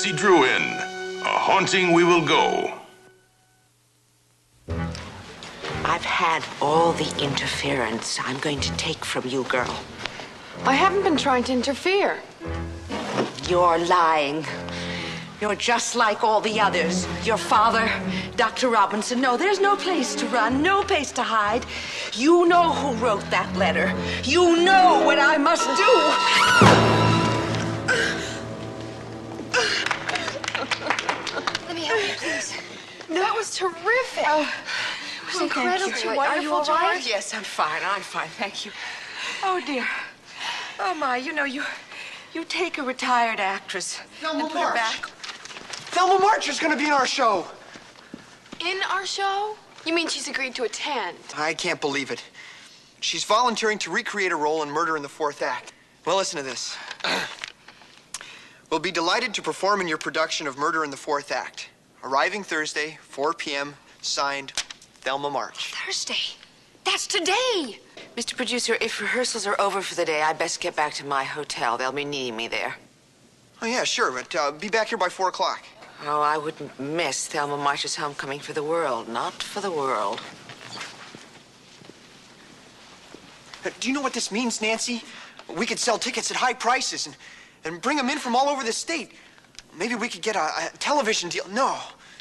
Nancy Drew in. A haunting we will go. I've had all the interference I'm going to take from you, girl. I haven't been trying to interfere. You're lying. You're just like all the others. Your father, Dr. Robinson. No, there's no place to run, no place to hide. You know who wrote that letter. You know what I must do. Let me help you, please. That was terrific. It was incredible. Thank you. Are you all right? Yes, I'm fine. I'm fine. Thank you. Oh, dear. Oh, my. You know, you take a retired actress Thelma and put her March. back. Thelma March is going to be in our show. In our show? You mean she's agreed to attend? I can't believe it. She's volunteering to recreate a role in Murder in the Fourth Act. Well, listen to this. We'll be delighted to perform in your production of Murder in the Fourth Act. Arriving Thursday, 4 p.m., signed, Thelma March. Thursday. That's today. Mr. Producer, if rehearsals are over for the day, I'd best get back to my hotel. They'll be needing me there. Oh, yeah, sure, but be back here by 4 o'clock. Oh, I wouldn't miss Thelma March's homecoming for the world. Not for the world. Do you know what this means, Nancy? We could sell tickets at high prices and bring them in from all over the state. Maybe we could get a television deal. No,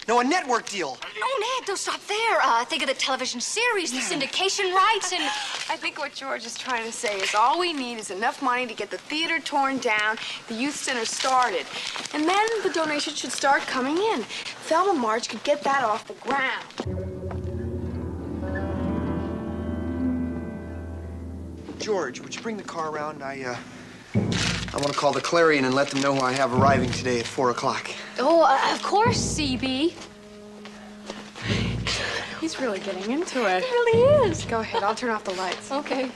a network deal. No, Ned, don't stop there. Think of the television series, the syndication rights, and... I think what George is trying to say is all we need is enough money to get the theater torn down, the youth center started. And then the donations should start coming in. Thelma March could get that off the ground. George, would you bring the car around? I want to call the Clarion and let them know who I have arriving today at 4 o'clock. Oh, of course, CB. He's really getting into it. He really is. Go ahead, I'll turn off the lights. Okay.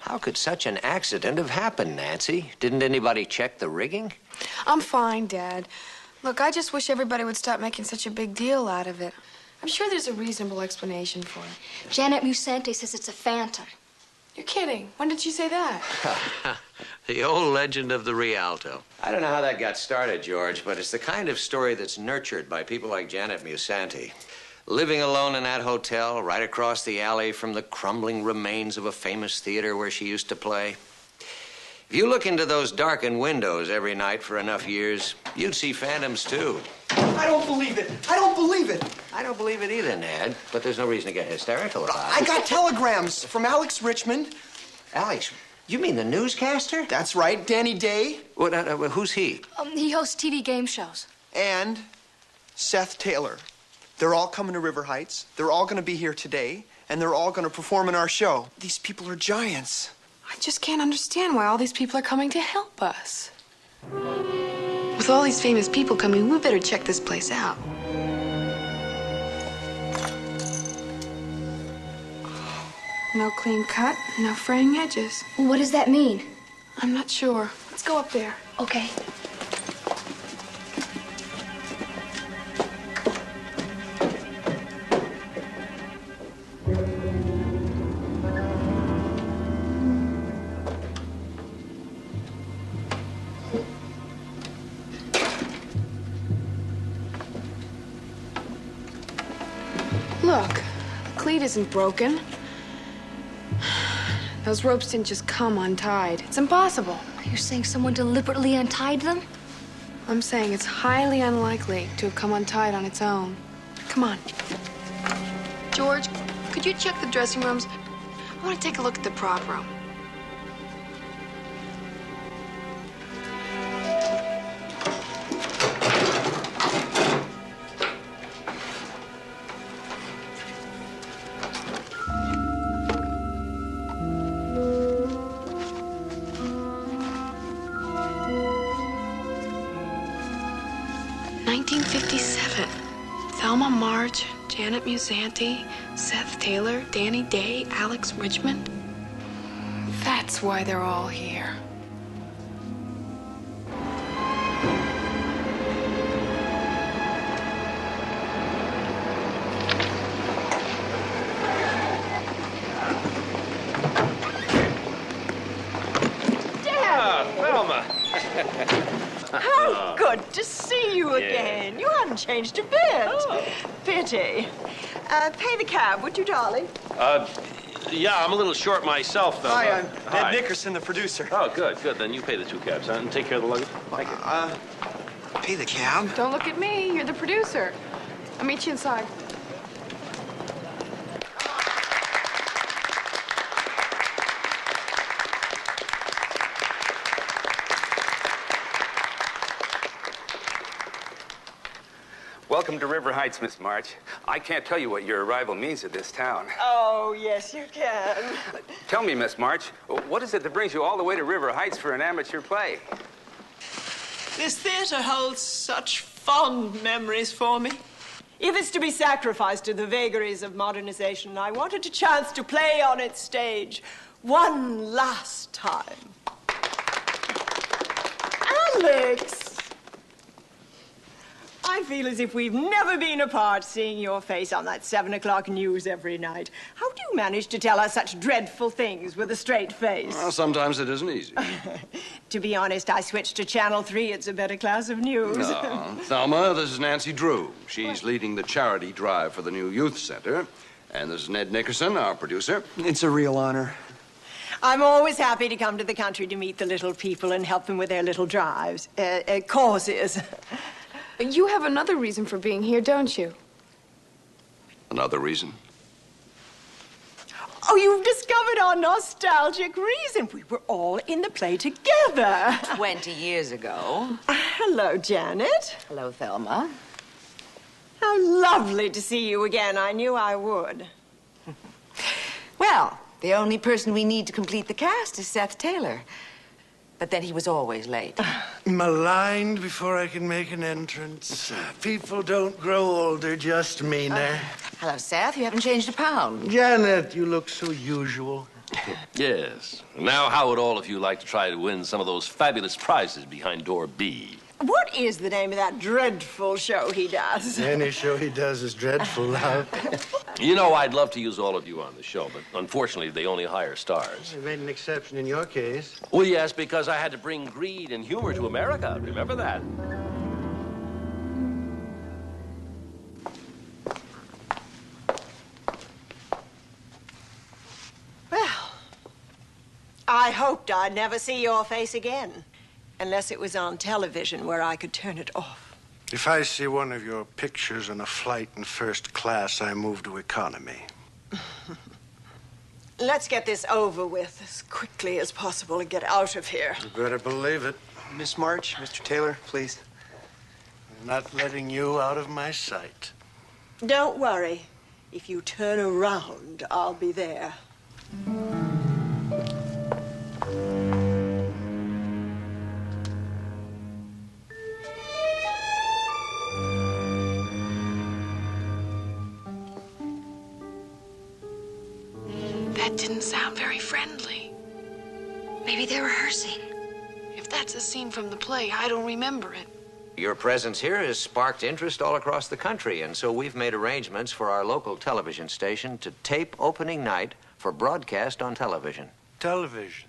How could such an accident have happened, Nancy? Didn't anybody check the rigging? I'm fine, Dad. Look, I just wish everybody would stop making such a big deal out of it. I'm sure there's a reasonable explanation for it. Janet Musante says it's a phantom. You're kidding. When did she say that? The old legend of the Rialto. I don't know how that got started, George, but it's the kind of story that's nurtured by people like Janet Musante. Living alone in that hotel right across the alley from the crumbling remains of a famous theater where she used to play. If you look into those darkened windows every night for enough years, you'd see phantoms, too. I don't believe it. I don't believe it. I don't believe it either, Ned, but there's no reason to get hysterical about I it. got telegrams from Alex Richmond. Alex, you mean the newscaster? That's right, Danny Day. Who's he? He hosts TV game shows. And Seth Taylor. They're all coming to River Heights. They're all going to be here today, and they're all going to perform in our show. These people are giants. I just can't understand why all these people are coming to help us. With all these famous people coming, we better check this place out. No clean cut, no fraying edges. Well, what does that mean? I'm not sure. Let's go up there. Okay. cleat isn't broken. Those ropes didn't just come untied. It's impossible. You're saying someone deliberately untied them? I'm saying it's highly unlikely to have come untied on its own. Come on. George, could you check the dressing rooms? I want to take a look at the prop room. Thelma March, Janet Musanti, Seth Taylor, Danny Day, Alex Richmond. That's why they're all here. Thelma. How good to see you again. You haven't changed a bit. Oh. Pity. Pay the cab, would you, darling? Yeah, I'm a little short myself, though. Hi, I'm Hi. Ed Nickerson, the producer. Oh, good, good. Then you pay the 2 cabs, huh? And take care of the luggage. Thank you. Pay the cab? Don't look at me. You're the producer. I'll meet you inside. Welcome to River Heights, Miss March. I can't tell you what your arrival means to this town. Oh, yes, you can. Tell me, Miss March, what is it that brings you all the way to River Heights for an amateur play? This theater holds such fond memories for me. If it's to be sacrificed to the vagaries of modernization, I wanted a chance to play on its stage one last time. Alex! I feel as if we've never been apart, seeing your face on that 7 o'clock news every night. How do you manage to tell us such dreadful things with a straight face? Well, sometimes it isn't easy. To be honest, I switched to Channel 3. It's a better class of news. Thelma, this is Nancy Drew. She's leading the charity drive for the new youth center. And this is Ned Nickerson, our producer. It's a real honor. I'm always happy to come to the country to meet the little people and help them with their little drives, causes. You have another reason for being here, don't you? Another reason? Oh, you've discovered our nostalgic reason. We were all in the play together. 20 years ago. Hello, Janet. Hello, Thelma. How lovely to see you again. I knew I would. Well, the only person we need to complete the cast is Seth Taylor. But then he was always late. Maligned before I can make an entrance. People don't grow older, just meaner. Hello, Seth. You haven't changed a pound. Janet, you look so usual. Yes. Now, how would all of you like to try to win some of those fabulous prizes behind door B? What is the name of that dreadful show he does? Any show he does is dreadful, love. You know, I'd love to use all of you on the show, but unfortunately, they only hire stars. I made an exception in your case. Well, yes, because I had to bring greed and humor to America. Remember that? Well, I hoped I'd never see your face again. Unless it was on television where I could turn it off. If I see one of your pictures on a flight in first class, I move to economy. Let's get this over with as quickly as possible and get out of here. You better believe it. Miss March, Mr. Taylor, please. I'm not letting you out of my sight. Don't worry. If you turn around, I'll be there. That didn't sound very friendly. Maybe they're rehearsing. If that's a scene from the play, I don't remember it. Your presence here has sparked interest all across the country, and so we've made arrangements for our local television station to tape opening night for broadcast on television. Television.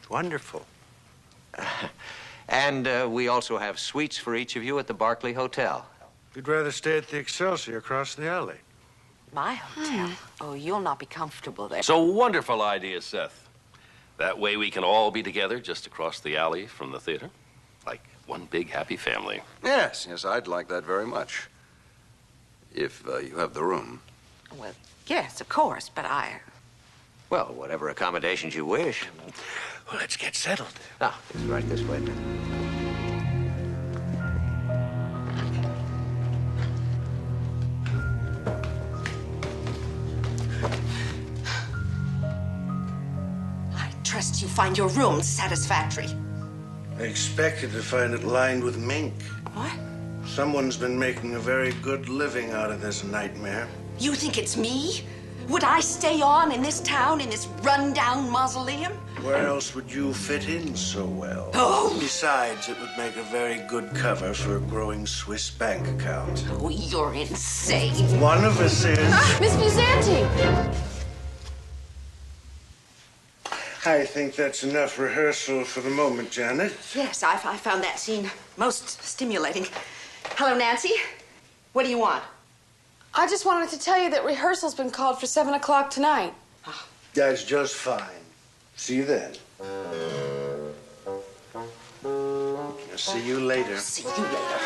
Wonderful. And we also have suites for each of you at the Barclay Hotel. You'd rather stay at the Excelsior across the alley. My hotel? Oh, you'll not be comfortable there. It's a wonderful idea, Seth. That way we can all be together just across the alley from the theater. Like one big happy family. Yes, I'd like that very much. If you have the room. Well, yes, of course, but Well, whatever accommodations you wish. Well, let's get settled. Ah, it's right this way then. I trust you find your room satisfactory. I expected to find it lined with mink. What? Someone's been making a very good living out of this nightmare. You think it's me? Would I stay on in this town, in this run-down mausoleum? Where else would you fit in so well? Oh! Besides, it would make a very good cover for a growing Swiss bank account. Oh, you're insane. One of us is. Miss Musanti! I think that's enough rehearsal for the moment, Janet. Yes, I found that scene most stimulating. Hello, Nancy. What do you want? I just wanted to tell you that rehearsal's been called for 7 o'clock tonight. That's just fine. See you then. I'll see you later. See you later.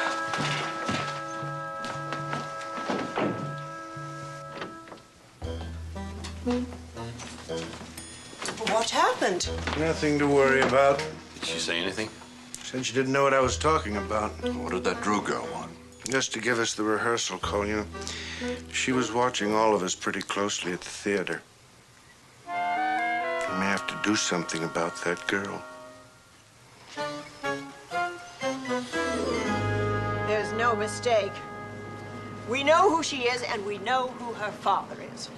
What happened? Nothing to worry about. Did she say anything? Since you didn't know what I was talking about. What did that Drew girl want? Just to give us the rehearsal call, you know. She was watching all of us pretty closely at the theater. You may have to do something about that girl. There's no mistake. We know who she is, and we know who her father is.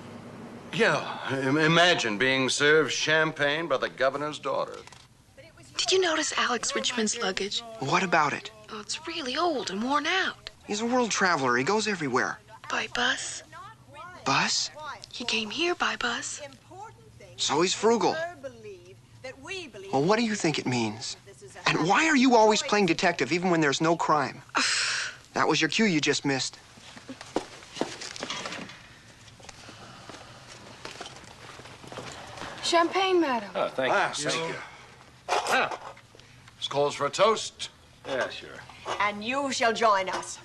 Yeah, imagine being served champagne by the governor's daughter. Did you notice Alex Richmond's luggage? What about it? Oh, it's really old and worn out. He's a world traveler. He goes everywhere. By bus? Bus? He came here by bus. So he's frugal. Well, what do you think it means? And why are you always playing detective even when there's no crime? That was your cue you just missed. Champagne, madam. Oh, thank you. Thank you. Ah, this calls for a toast. Yeah, sure. And you shall join us.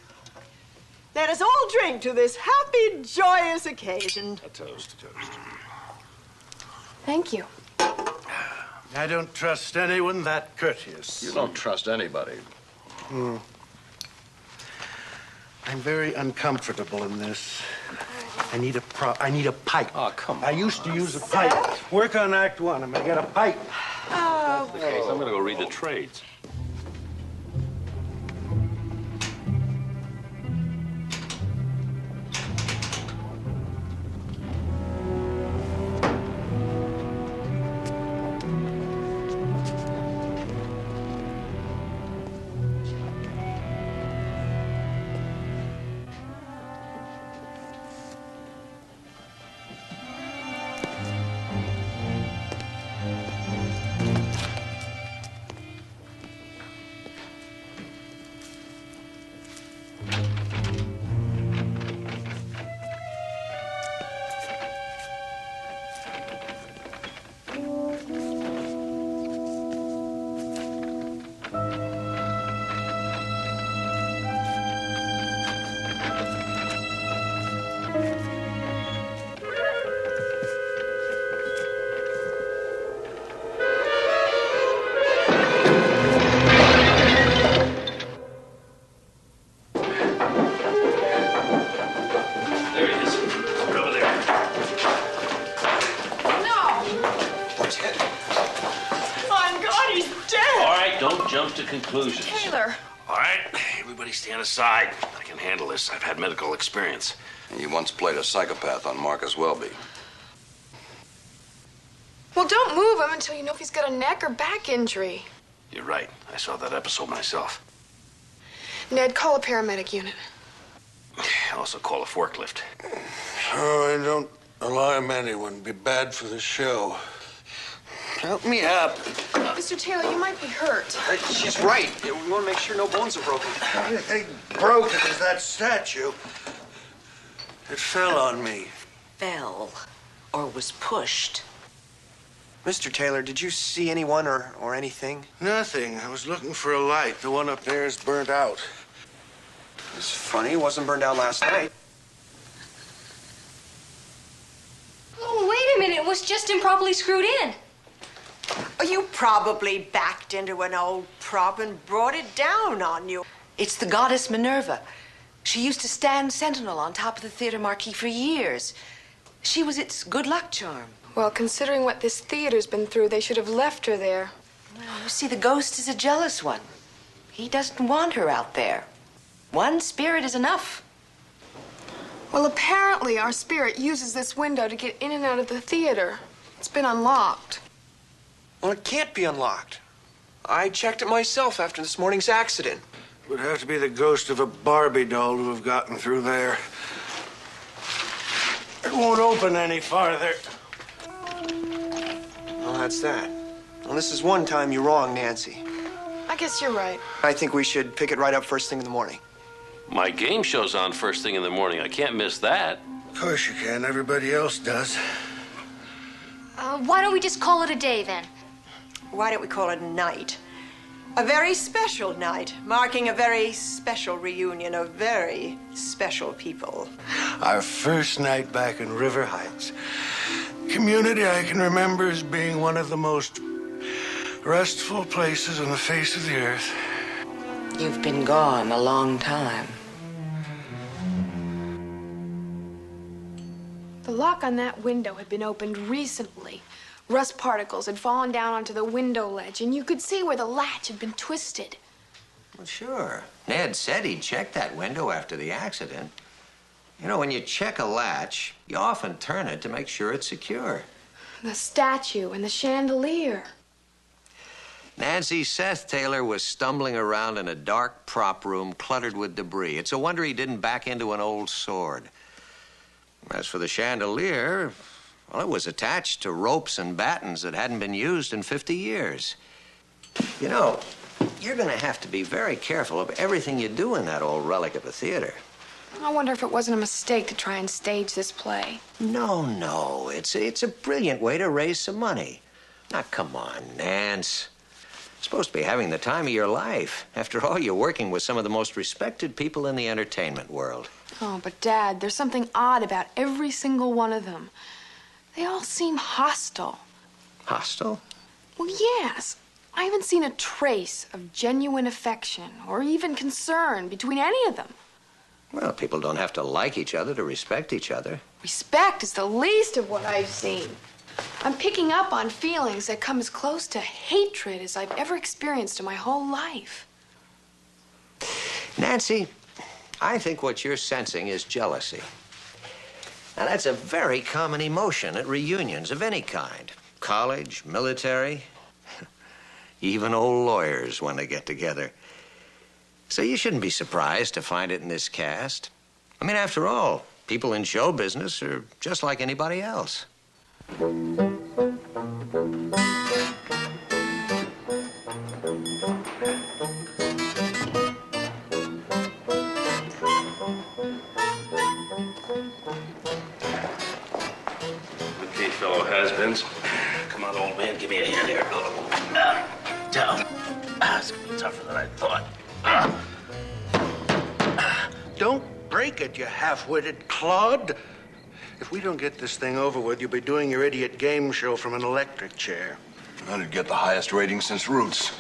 Let us all drink to this happy, joyous occasion. A toast, a toast. Thank you. I don't trust anyone that courteous. You don't trust anybody. I'm very uncomfortable in this. I need a pipe. Oh, come on. I used to use a pipe. Work on Act One. I'm gonna get a pipe. Oh, Okay, so I'm gonna go read the trades. Conclusions. Taylor. All right, everybody stand aside. I can handle this. I've had medical experience. He once played a psychopath on Marcus Welby. Well, don't move him until you know if he's got a neck or back injury. You're right. I saw that episode myself. Ned, call a paramedic unit. Also call a forklift. Oh, I don't alarm anyone. It'd be bad for the show. Help me up. Mr. Taylor, you might be hurt. She's right. We want to make sure no bones are broken. They broke it as that statue. It fell on me. Fell or was pushed. Mr. Taylor, did you see anyone or anything? Nothing. I was looking for a light. The one up there is burnt out. It's funny, it wasn't burned out last night. Oh, wait a minute. It was just improperly screwed in. You probably backed into an old prop and brought it down on you. It's the goddess Minerva. She used to stand sentinel on top of the theater marquee for years. She was its good luck charm. Well, considering what this theater's been through, they should have left her there. Well, you see, the ghost is a jealous one. He doesn't want her out there. One spirit is enough. Well, apparently our spirit uses this window to get in and out of the theater. It's been unlocked. Well, it can't be unlocked. I checked it myself after this morning's accident. It would have to be the ghost of a Barbie doll to have gotten through there. It won't open any farther. Well, that's that. Well, this is one time you're wrong, Nancy. I guess you're right. I think we should pick it right up first thing in the morning. My game show's on first thing in the morning. I can't miss that. Of course you can. Everybody else does. Why don't we just call it a day then? Why don't we call it a night? A very special night, marking a very special reunion of very special people. Our first night back in River Heights. Community I can remember as being one of the most restful places on the face of the earth. You've been gone a long time. The lock on that window had been opened recently. Rust particles had fallen down onto the window ledge, and you could see where the latch had been twisted. Well, sure. Ned said he'd checked that window after the accident. You know, when you check a latch, you often turn it to make sure it's secure. The statue and the chandelier. Nancy, Seth Taylor was stumbling around in a dark prop room cluttered with debris. It's a wonder he didn't back into an old sword. As for the chandelier, well, it was attached to ropes and battens that hadn't been used in 50 years. You know, you're going to have to be very careful of everything you do in that old relic of a theater. I wonder if it wasn't a mistake to try and stage this play. No. It's a brilliant way to raise some money. Now, come on, Nance. You're supposed to be having the time of your life. After all, you're working with some of the most respected people in the entertainment world. Oh, but Dad, there's something odd about every single one of them. They all seem hostile. Hostile? Well, yes. I haven't seen a trace of genuine affection or even concern between any of them. Well, people don't have to like each other to respect each other. Respect is the least of what I've seen. I'm picking up on feelings that come as close to hatred as I've ever experienced in my whole life. Nancy, I think what you're sensing is jealousy. Now, that's a very common emotion at reunions of any kind. College, military, even old lawyers when they get together. So you shouldn't be surprised to find it in this cast. I mean, after all, people in show business are just like anybody else. Okay, fellow has-beens. Come on, old man, give me a hand here. Down. It's gonna be tougher than I thought. Don't break it, you half-witted clod. If we don't get this thing over with, you'll be doing your idiot game show from an electric chair. That'd get the highest rating since Roots.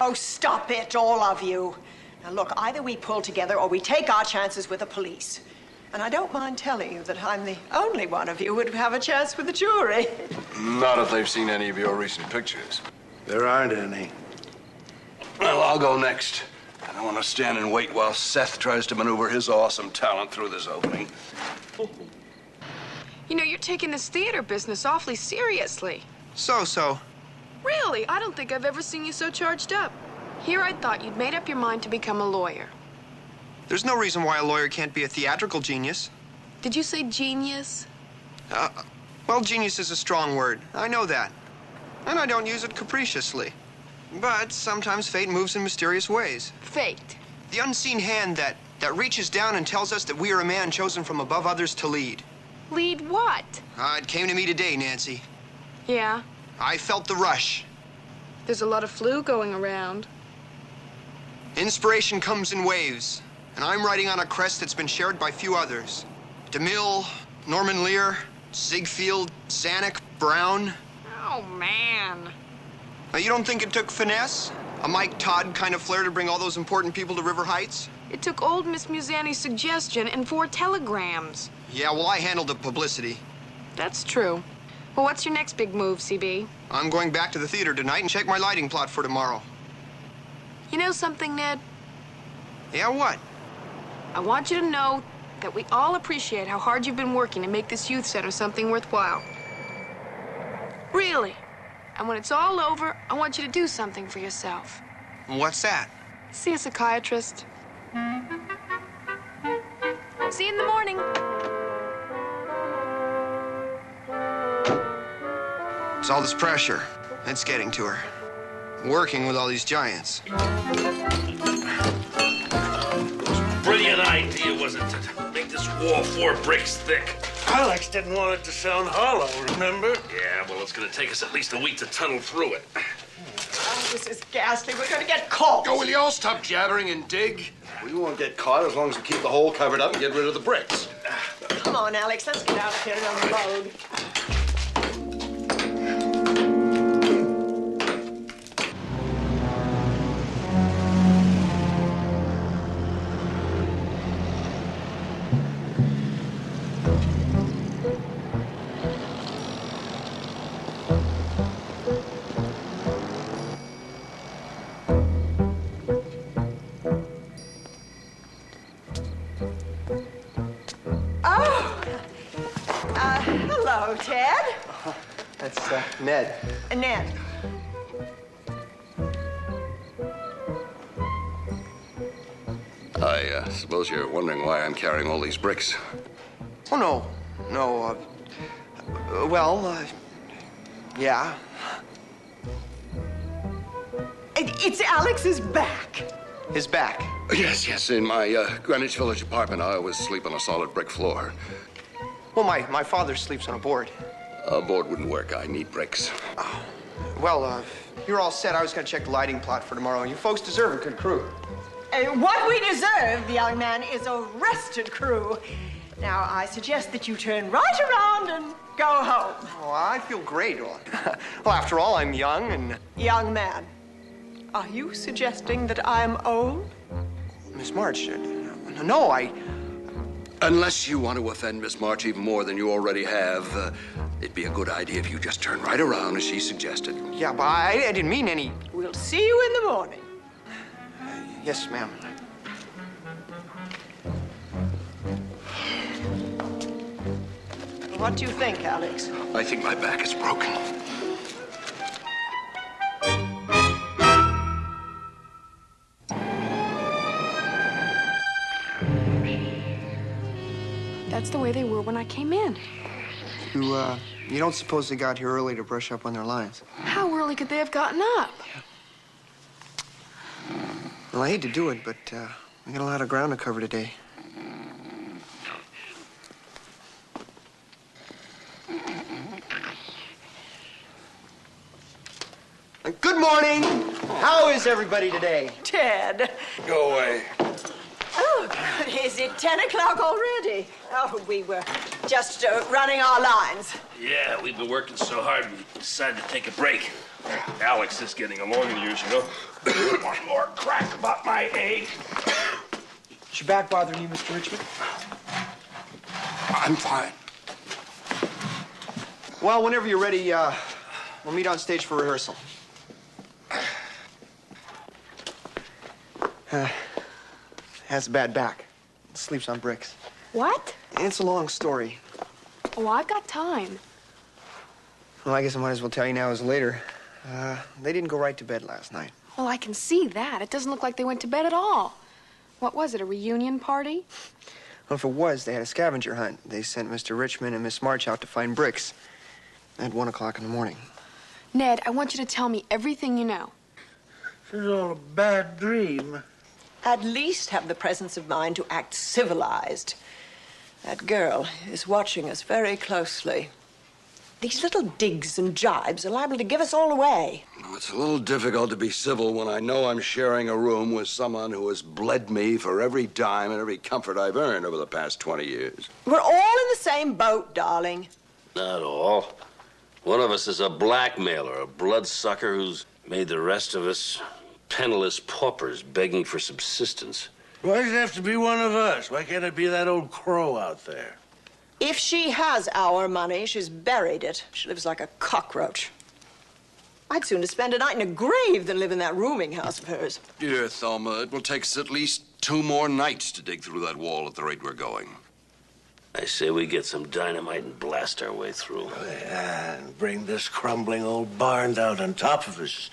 Oh, stop it, all of you. Now, look, either we pull together or we take our chances with the police. And I don't mind telling you that I'm the only one of you who'd have a chance with the jury. Not if they've seen any of your recent pictures. There aren't any. Well, I'll go next. I don't want to stand and wait while Seth tries to maneuver his awesome talent through this opening. You know, you're taking this theater business awfully seriously. So. Really? I don't think I've ever seen you so charged up. Here I thought you'd made up your mind to become a lawyer. There's no reason why a lawyer can't be a theatrical genius. Did you say genius? Well, genius is a strong word. I know that. And I don't use it capriciously. But sometimes fate moves in mysterious ways. Fate? The unseen hand that that reaches down and tells us that we are a man chosen from above others to lead. Lead what? It came to me today, Nancy. Yeah, I felt the rush. there's a lot of flu going around. Inspiration comes in waves, and I'm riding on a crest that's been shared by few others. DeMille, Norman Lear, Ziegfeld, Zanuck, Brown. Oh, man. Now, you don't think it took finesse? A Mike Todd kind of flair to bring all those important people to River Heights? It took old Miss Musani's suggestion and 4 telegrams. Yeah, well, I handled the publicity. That's true. Well, what's your next big move, CB? I'm going back to the theater tonight and check my lighting plot for tomorrow. You know something, Ned? Yeah, what? I want you to know that we all appreciate how hard you've been working to make this youth center something worthwhile. Really. And when it's all over, I want you to do something for yourself. What's that? See a psychiatrist. See you in the morning. It's all this pressure. It's getting to her. Working with all these giants. Brilliant idea, wasn't it? Make this wall 4 bricks thick. Alex didn't want it to sound hollow, remember? Yeah, well, it's gonna take us at least a week to tunnel through it. Oh, this is ghastly. We're going to get caught. Oh, will you all stop jabbering and dig? We won't get caught as long as we keep the hole covered up and get rid of the bricks. Come on, Alex. Let's get out of here and unload. Hello, Ted. That's Ned. Ned. I suppose you're wondering why I'm carrying all these bricks. Oh, no. No, yeah. It's Alex's back. His back. Yes. In my Greenwich Village apartment, I always sleep on a solid brick floor. Well, my father sleeps on a board. A board wouldn't work. I need bricks. Oh, well, you're all set. I was going to check the lighting plot for tomorrow. You folks deserve a good crew. What we deserve, young man, is a rested crew. Now, I suggest that you turn right around and go home. Oh, I feel great. Well, after all, I'm young and... Young man, are you suggesting that I'm old? Miss March, no, Unless you want to offend Miss March even more than you already have, it'd be a good idea if you just turn right around as she suggested. Yeah, but I didn't mean any... We'll see you in the morning. Yes, ma'am. What do you think, Alex? I think my back is broken. That's the way they were when I came in. You don't suppose they got here early to brush up on their lines? How early could they have gotten up? Well, I hate to do it, but we got a lot of ground to cover today. Good morning. How is everybody today? Ted. Go away. Oh, God, is it 10 o'clock already? Oh, we were just running our lines. Yeah, we've been working so hard, we decided to take a break. Alex is getting along in years, you know. One more crack about my age. Is your back bothering you, Mr. Richmond? I'm fine. Well, whenever you're ready, we'll meet on stage for rehearsal. Has a bad back. Sleeps on bricks. What? It's a long story. Oh, I've got time. Well, I guess I might as well tell you now as later. They didn't go right to bed last night. Well, I can see that. It doesn't look like they went to bed at all. What was it, a reunion party? Well, if it was, they had a scavenger hunt. They sent Mr. Richmond and Miss March out to find bricks at 1 o'clock in the morning. Ned, I want you to tell me everything you know. This is all a bad dream. at least have the presence of mind to act civilized. That girl is watching us very closely. These little digs and jibes are liable to give us all away. It's a little difficult to be civil when I know I'm sharing a room with someone who has bled me for every dime and every comfort I've earned over the past 20 years. We're all in the same boat, darling. Not all. One of us is a blackmailer, a bloodsucker who's made the rest of us penniless paupers begging for subsistence. Why does it have to be one of us? Why can't it be that old crow out there? If she has our money, she's buried it. She lives like a cockroach. I'd sooner spend a night in a grave than live in that rooming house of hers. Dear Thelma, it will take us at least 2 more nights to dig through that wall at the rate we're going. I say we get some dynamite and blast our way through. Yeah, and bring this crumbling old barn down on top of us.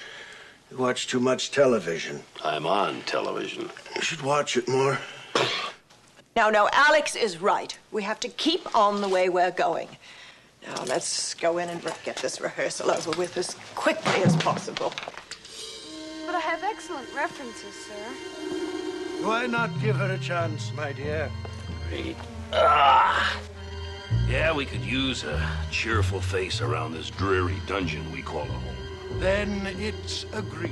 You watch too much television. I'm on television. You should watch it more. No, Alex is right. We have to keep on the way we're going. Now, let's go in and get this rehearsal over with as quickly as possible. But I have excellent references, sir. Why not give her a chance, my dear? Great. Yeah, we could use a cheerful face around this dreary dungeon we call a home. Then it's agreed.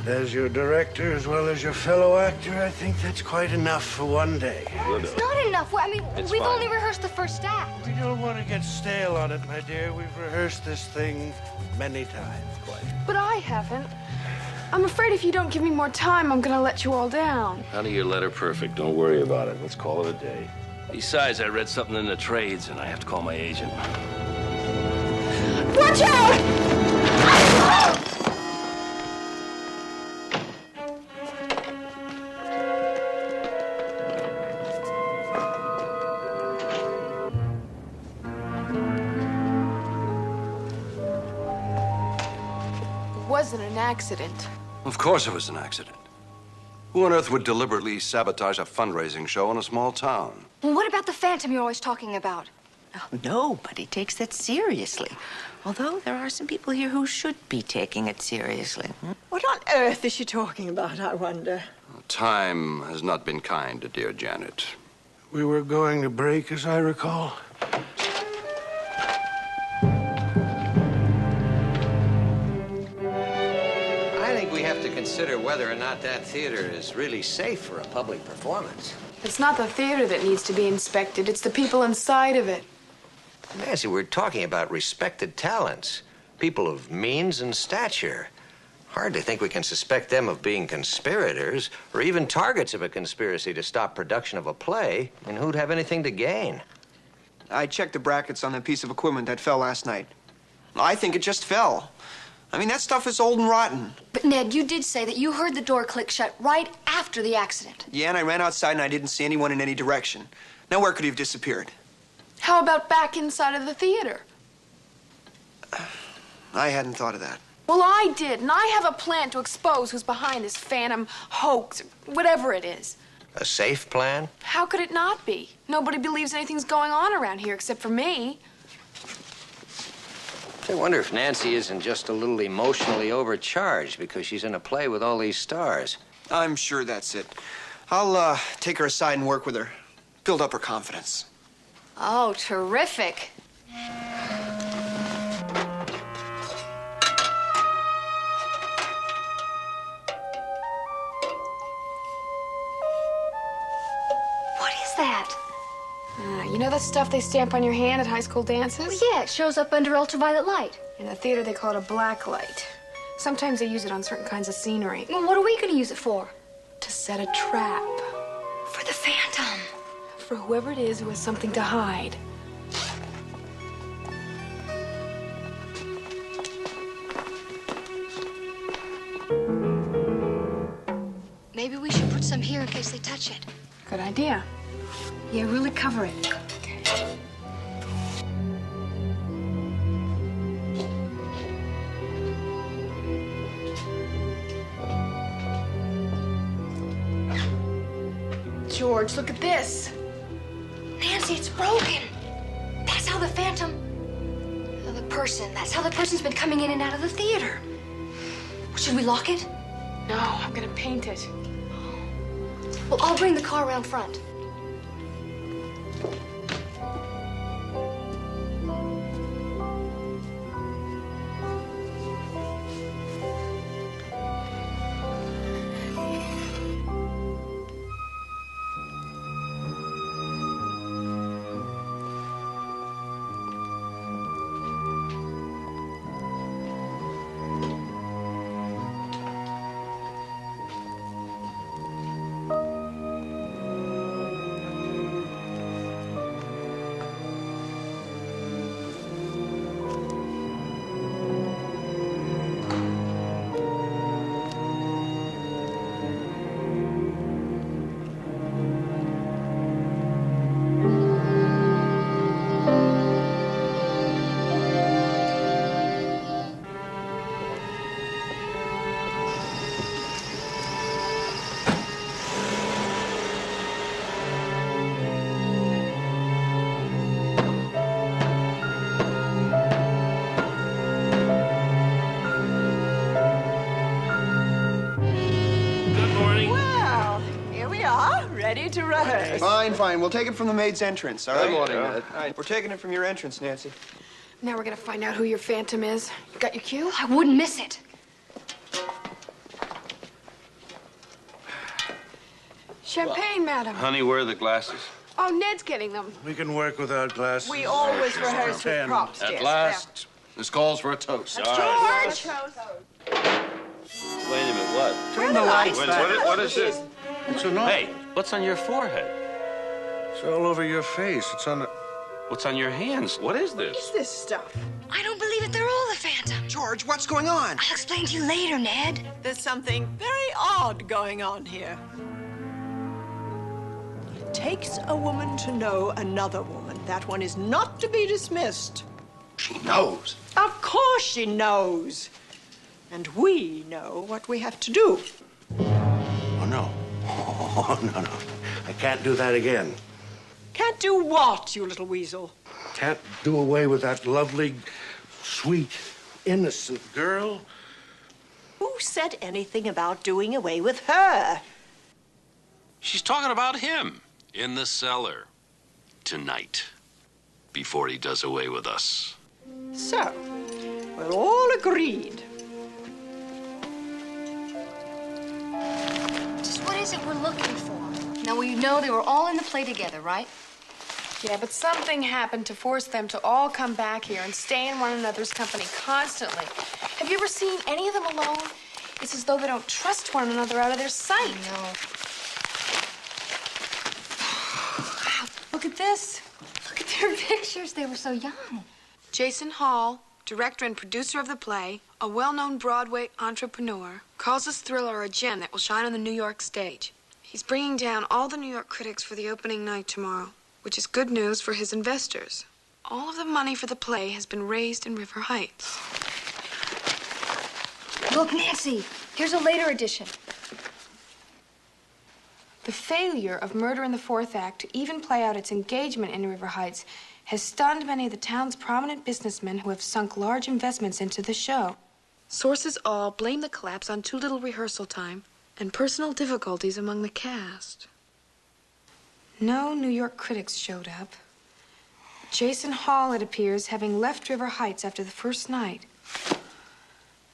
As your director as well as your fellow actor, I think that's quite enough for one day. It's not enough. I mean, It's we've fine. only rehearsed the first act. We don't want to get stale on it, my dear. We've rehearsed this thing many times. But I haven't. I'm afraid if you don't give me more time, I'm gonna let you all down. None of your letter perfect. Don't worry about it. Let's call it a day. Besides, I read something in the trades, and I have to call my agent. Watch out! It wasn't an accident. Of course it was an accident. Who on earth would deliberately sabotage a fundraising show in a small town? Well, what about the phantom you're always talking about? Oh, nobody takes that seriously. Although there are some people here who should be taking it seriously. What on earth is she talking about, I wonder? Time has not been kind to dear Janet. We were going to break, as I recall. I think we have to consider whether or not that theater is really safe for a public performance. It's not the theater that needs to be inspected, it's the people inside of it. Nancy, we're talking about respected talents, people of means and stature. Hard to think we can suspect them of being conspirators or even targets of a conspiracy to stop production of a play, and who'd have anything to gain. I checked the brackets on that piece of equipment that fell last night. I think it just fell. I mean, that stuff is old and rotten. But, Ned, you did say that you heard the door click shut right after the accident. Yeah, and I ran outside and I didn't see anyone in any direction. Now, where could he have disappeared? How about back inside of the theater? I hadn't thought of that. Well, I did, and I have a plan to expose who's behind this phantom hoax, whatever it is. A safe plan? How could it not be? Nobody believes anything's going on around here except for me. I wonder if Nancy isn't just a little emotionally overcharged because she's in a play with all these stars. I'm sure that's it. I'll take her aside and work with her. Build up her confidence. Oh, terrific. What is that? You know that stuff they stamp on your hand at high school dances? Well, yeah, it shows up under ultraviolet light. In the theater, they call it a black light. Sometimes they use it on certain kinds of scenery. Well, what are we going to use it for? To set a trap. For the phantom. For whoever it is who has something to hide. Maybe we should put some here in case they touch it. Good idea. Yeah, really cover it. George, look at this. Nancy, it's broken. That's how the phantom... that's how the person's been coming in and out of the theater. Should we lock it? No, I'm gonna paint it. Well, I'll bring the car around front. Ready to rehearse. Fine, fine. We'll take it from the maid's entrance, all right? Good morning, Ned. All right, we're taking it from your entrance, Nancy. Now we're gonna find out who your phantom is. You got your cue? I wouldn't miss it. Champagne, madam. Honey, where are the glasses? Oh, Ned's getting them. We can work without glasses. We always rehearse with props, dear. At last, this calls for a toast. George! Wait a minute, what? Turn the lights Wait, back. what is this? It's an Hey, what's on your forehead? It's all over your face. It's on the... What's on your hands? What is What is this? this stuff? I don't believe it. They're all the Phantom. George, what's going on? I'll explain to you later, Ned. There's something very odd going on here. It takes a woman to know another woman. That one is not to be dismissed. She knows. Of course she knows. And we know what we have to do. Oh, no. Oh, no. I can't do that again. Can't do what, you little weasel? Can't do away with that lovely, sweet, innocent girl. Who said anything about doing away with her? She's talking about him in the cellar tonight before he does away with us. So, we're all agreed. Just what is it we're looking for? Now, we know they were all in the play together, right? Yeah, but something happened to force them to all come back here and stay in one another's company constantly. Have you ever seen any of them alone? It's as though they don't trust one another out of their sight. No. Wow, look at this. Look at their pictures. They were so young. Jason Hall, director and producer of the play, a well-known Broadway entrepreneur, calls this thriller a gem that will shine on the New York stage. He's bringing down all the New York critics for the opening night tomorrow, which is good news for his investors. All of the money for the play has been raised in River Heights. Look, Nancy, here's a later edition. The failure of Murder in the Fourth Act to even play out its engagement in River Heights has stunned many of the town's prominent businessmen who have sunk large investments into the show. Sources all blame the collapse on too little rehearsal time and personal difficulties among the cast. No New York critics showed up. Jason Hall, it appears, having left River Heights after the first night. It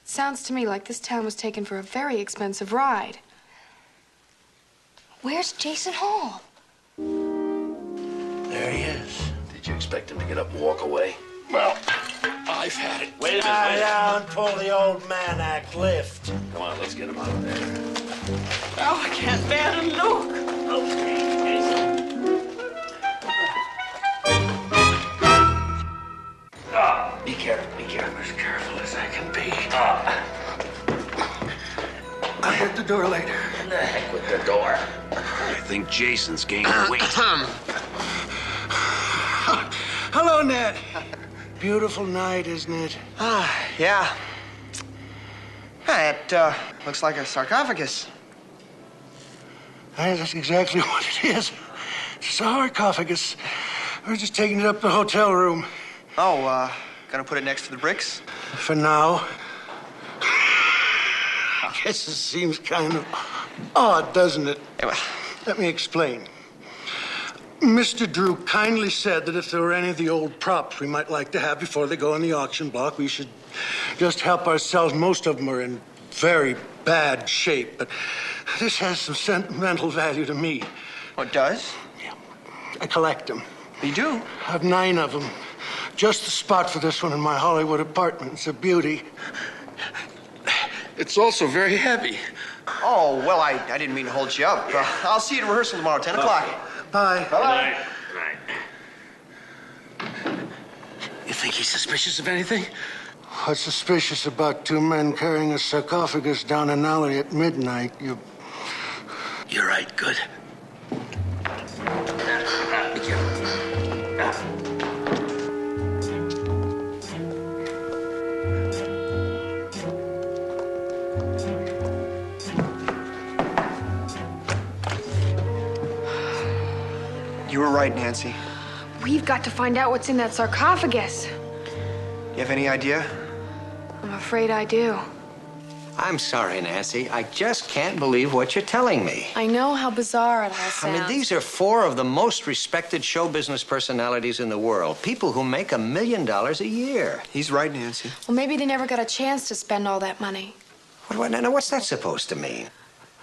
sounds to me like this town was taken for a very expensive ride. Where's Jason Hall? There he is. Did you expect him to get up and walk away? Well, I've had it. Wait a minute, Lie wait a minute. down, pull the old man act lift. Come on, let's get him out of there. Oh, I can't bear to look. Be careful, as careful as I can be. I'll hit the door later. The heck with the door. I think Jason's gaining weight. Hello, Ned. Beautiful night, isn't it? Yeah. It looks like a sarcophagus. That's exactly what it is. It's a sarcophagus. We're just taking it up the hotel room. Oh, gonna put it next to the bricks? For now. I guess it seems kind of odd, doesn't it? Let me explain. Mr. Drew kindly said that if there were any of the old props we might like to have before they go in the auction block, we should just help ourselves. Most of them are in very bad shape, but this has some sentimental value to me. Oh, it does? Yeah. I collect them. You do? I have 9 of them. Just the spot for this one in my Hollywood apartment. It's a beauty. It's also very heavy. Oh, well, I didn't mean to hold you up. I'll see you at rehearsal tomorrow, 10 o'clock. Bye. Bye-bye. You think he's suspicious of anything? What's suspicious about 2 men carrying a sarcophagus down an alley at midnight? You're right, good. Be careful. You were right, Nancy. We've got to find out what's in that sarcophagus. You have any idea? I'm afraid I do. I'm sorry, Nancy. I just can't believe what you're telling me. I know how bizarre it all sounds. I mean, these are 4 of the most respected show business personalities in the world. People who make $1 million a year. He's right, Nancy. Well, maybe they never got a chance to spend all that money. Now, what's that supposed to mean?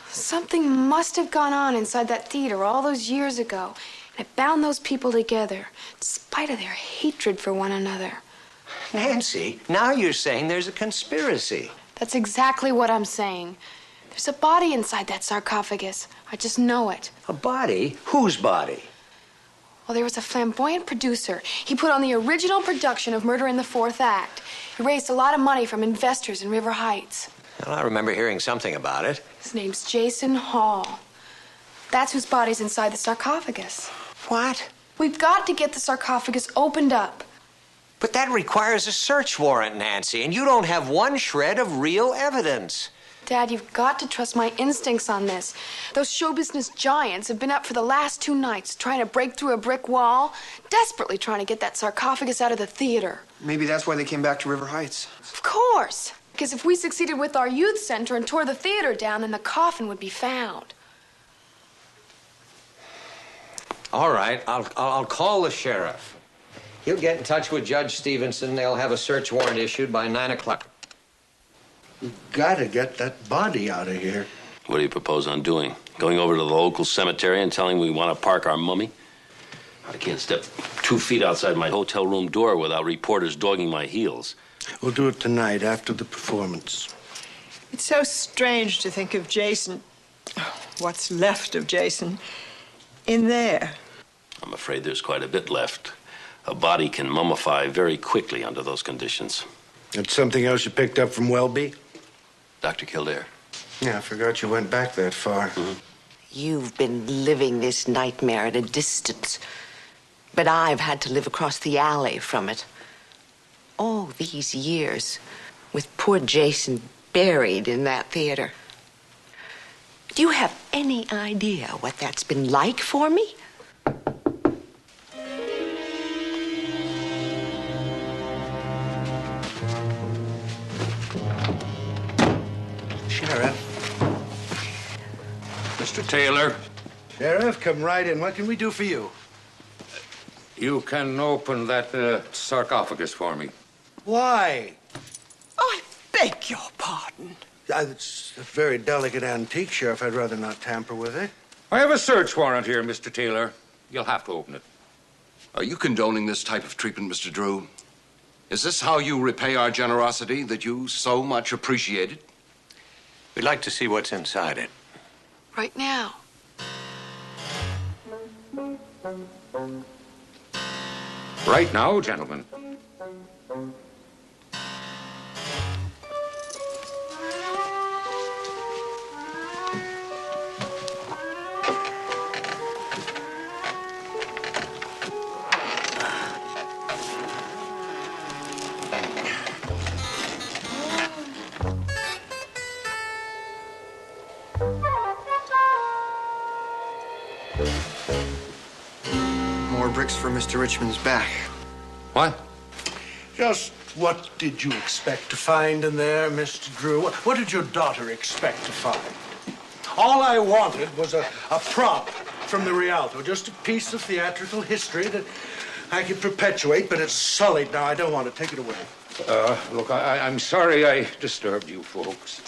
Something must have gone on inside that theater all those years ago. And it bound those people together, in spite of their hatred for one another. Nancy, now you're saying there's a conspiracy. That's exactly what I'm saying. There's a body inside that sarcophagus. I just know it. A body? Whose body? Well, there was a flamboyant producer. He put on the original production of Murder in the Fourth Act. He raised a lot of money from investors in River Heights. Well, I remember hearing something about it. His name's Jason Hall. That's whose body's inside the sarcophagus. What? We've got to get the sarcophagus opened up. But that requires a search warrant, Nancy, and you don't have one shred of real evidence. Dad, you've got to trust my instincts on this. Those show business giants have been up for the last 2 nights trying to break through a brick wall, desperately trying to get that sarcophagus out of the theater. Maybe that's why they came back to River Heights. Of course. Because if we succeeded with our youth center and tore the theater down, then the coffin would be found. All right, I'll call the sheriff. He'll get in touch with Judge Stevenson. They'll have a search warrant issued by 9 o'clock. We've got to get that body out of here. What do you propose on doing? Going over to the local cemetery and telling we want to park our mummy? I can't step 2 feet outside my hotel room door without reporters dogging my heels. We'll do it tonight after the performance. It's so strange to think of Jason, what's left of Jason, in there. I'm afraid there's quite a bit left. A body can mummify very quickly under those conditions. That's something else you picked up from Welby? Dr. Kildare. Yeah, I forgot you went back that far. You've been living this nightmare at a distance, but I've had to live across the alley from it. All these years, with poor Jason buried in that theater. Do you have any idea what that's been like for me? Sheriff. Mr. Taylor. Sheriff, come right in. What can we do for you? You can open that sarcophagus for me. Why? I beg your pardon. It's a very delicate antique, Sheriff. I'd rather not tamper with it. I have a search warrant here, Mr. Taylor. You'll have to open it. Are you condoning this type of treatment, Mr. Drew? Is this how you repay our generosity that you so much appreciated? We'd like to see what's inside it. Right now. Right now, gentlemen. More bricks for Mr. Richmond's back. What? Just what did you expect to find in there, Mr. Drew? What did your daughter expect to find? All I wanted was a prop from the Rialto, just a piece of theatrical history that I could perpetuate, but it's sullied now. I don't want to take it away. Look, I'm sorry I disturbed you folks.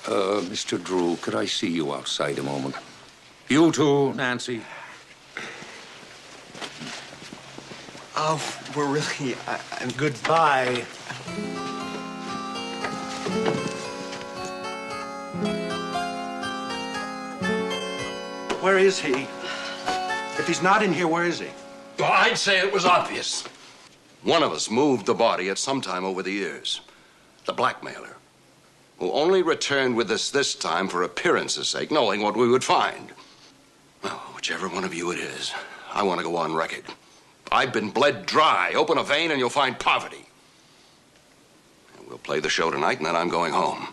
Mr. Drew, could I see you outside a moment? You too, Nancy. Oh, we're really... Goodbye. Where is he? If he's not in here, where is he? Well, I'd say it was obvious. One of us moved the body at some time over the years. The blackmailer, who only returned with us this time for appearance's sake, knowing what we would find. Well, whichever one of you it is, I want to go on record. I've been bled dry. Open a vein and you'll find poverty. And we'll play the show tonight and then I'm going home.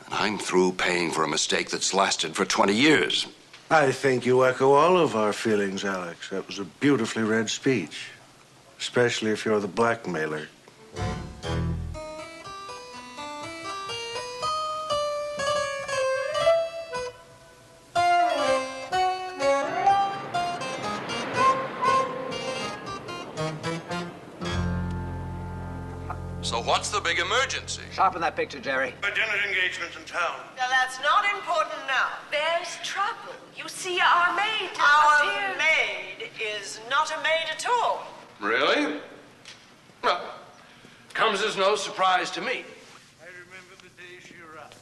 And I'm through paying for a mistake that's lasted for 20 years. I think you echo all of our feelings, Alex. That was a beautifully read speech. Especially if you're the blackmailer. So what's the big emergency? Sharpen that picture, Jerry. My dinner engagement's in town. Now, that's not important now. There's trouble. You see, our maid Our appeared. maid is not a maid at all. Really? Well, comes as no surprise to me. I remember the day she arrived.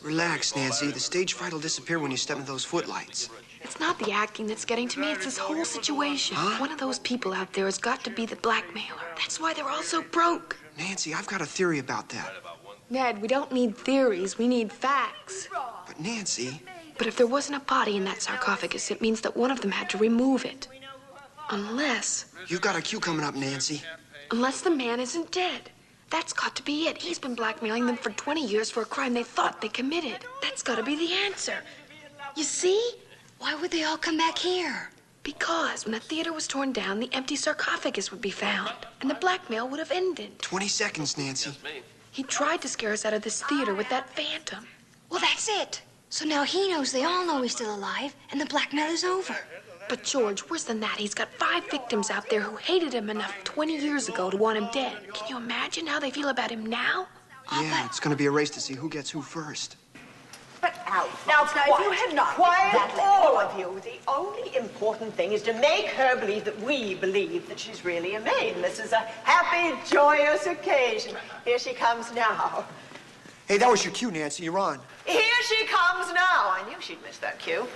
Relax, Nancy. The stage fright will disappear when you step into those footlights. It's not the acting that's getting to me, it's this whole situation. One of those people out there has got to be the blackmailer. That's why they're all so broke. Nancy, I've got a theory about that. Ned, we don't need theories, we need facts. But Nancy... But if there wasn't a body in that sarcophagus, it means that one of them had to remove it. Unless... You've got a cue coming up, Nancy. Unless the man isn't dead. That's got to be it. He's been blackmailing them for 20 years for a crime they thought they committed. That's got to be the answer. You see? Why would they all come back here? Because when the theater was torn down, the empty sarcophagus would be found, and the blackmail would have ended. 20 seconds, Nancy. He tried to scare us out of this theater with that phantom. Well, that's it. So now he knows they all know he's still alive, and the blackmail is over. But George, worse than that, he's got 5 victims out there who hated him enough 20 years ago to want him dead. Can you imagine how they feel about him now? Yeah, it's going to be a race to see who gets who first. But now, if you had not... Quiet, all of you. The only important thing is to make her believe that we believe that she's really a maid. And this is a happy, joyous occasion. Here she comes now. Hey, that was your cue, Nancy. You're on. Here she comes now. I knew she'd miss that cue.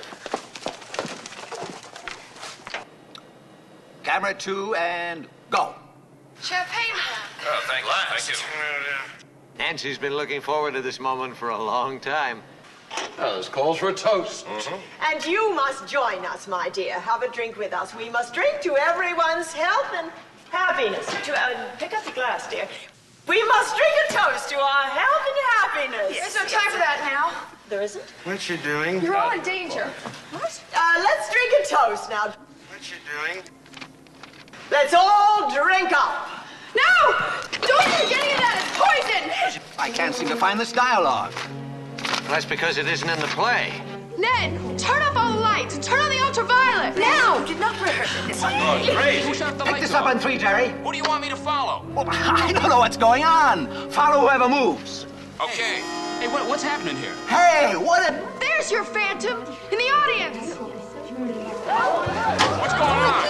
Camera 2 and go. Champagne. Oh, thank you. Nancy's been looking forward to this moment for a long time. Well, this calls for a toast. And you must join us, my dear. Have a drink with us. We must drink to everyone's health and happiness. Pick up the glass, dear. We must drink a toast to our health and happiness. There's no time for that now. There isn't? What's you doing? You're all in danger. What? Let's drink a toast now. What's you doing? Let's all drink up. No! Don't drink any of that. It's poison. I can't seem to find this dialogue. Well, that's because it isn't in the play. Ned, turn off all the lights and turn on the ultraviolet. Now! Did not rehearse this. Pick this up on 3, Jerry. Who do you want me to follow? Well, I don't know what's going on. Follow whoever moves. Okay. Hey, what's happening here? Hey, what a... There's your phantom in the audience. What's going on?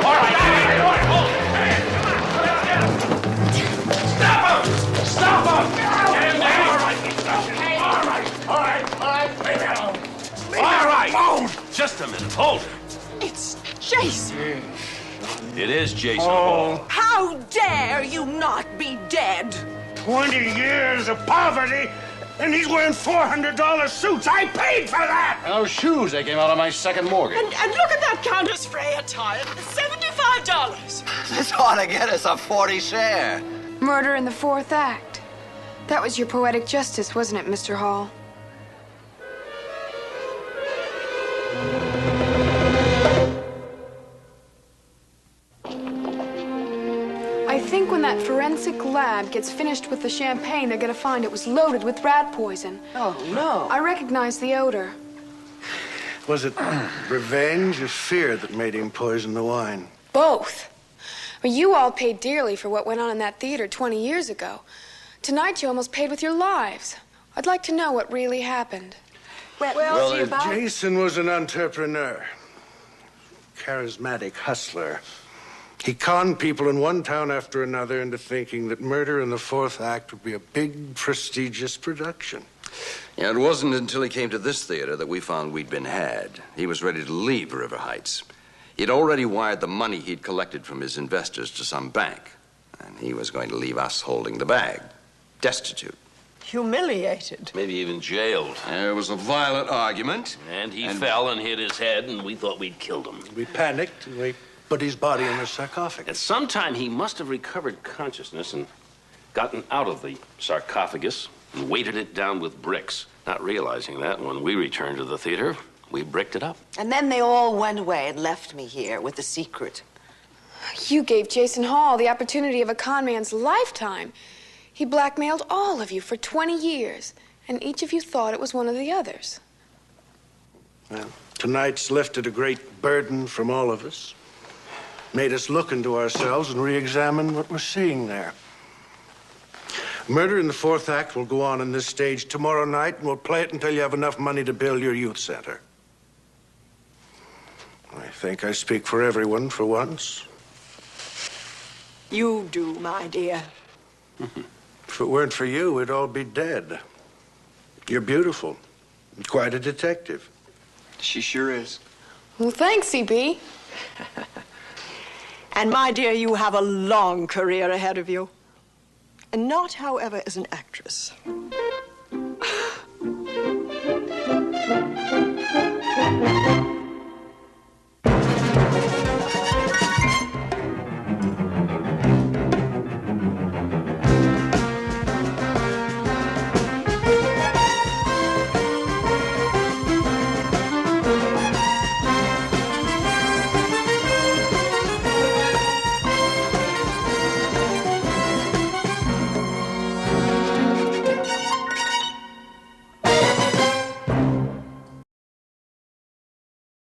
All right, hold it. Stop him! Get him down! All right. Just a minute. Hold it. It's Jason. It is Jason Oh. Hall. How dare you not be dead? 20 years of poverty, and he's wearing $400 suits. I paid for that! Those shoes, they came out of my second mortgage. And look at that Countess Frey attire. $75. This ought to get us a 40 share. Murder in the 4th act. That was your poetic justice, wasn't it, Mr. Hall? when that forensic lab gets finished with the champagne, they're gonna find it was loaded with rat poison. Oh, no. I recognize the odor. Was it revenge or fear that made him poison the wine? Both. Well, you all paid dearly for what went on in that theater 20 years ago. Tonight you almost paid with your lives. I'd like to know what really happened. Well, Jason was an entrepreneur, charismatic hustler. He conned people in one town after another into thinking that Murder in the Fourth Act would be a big, prestigious production. Yeah, it wasn't until he came to this theater that we found we'd been had. He was ready to leave River Heights. He'd already wired the money he'd collected from his investors to some bank, and he was going to leave us holding the bag, destitute. Humiliated. Maybe even jailed. There was a violent argument. And he fell and hit his head, and we thought we'd killed him. We panicked, and we put his body in a sarcophagus. At some time, he must have recovered consciousness and gotten out of the sarcophagus and weighted it down with bricks. Not realizing that, when we returned to the theater, we bricked it up. And then they all went away and left me here with the secret. You gave Jason Hall the opportunity of a con man's lifetime. He blackmailed all of you for 20 years, and each of you thought it was one of the others. Well, tonight's lifted a great burden from all of us. Made us look into ourselves and re-examine what we're seeing there. Murder in the Fourth Act will go on this stage tomorrow night, and we'll play it until you have enough money to build your youth center. I think I speak for everyone for once. You do, my dear. If it weren't for you, we'd all be dead. You're beautiful. And quite a detective. She sure is. Well, thanks, CB. And, my dear, you have a long career ahead of you. And not, however, as an actress.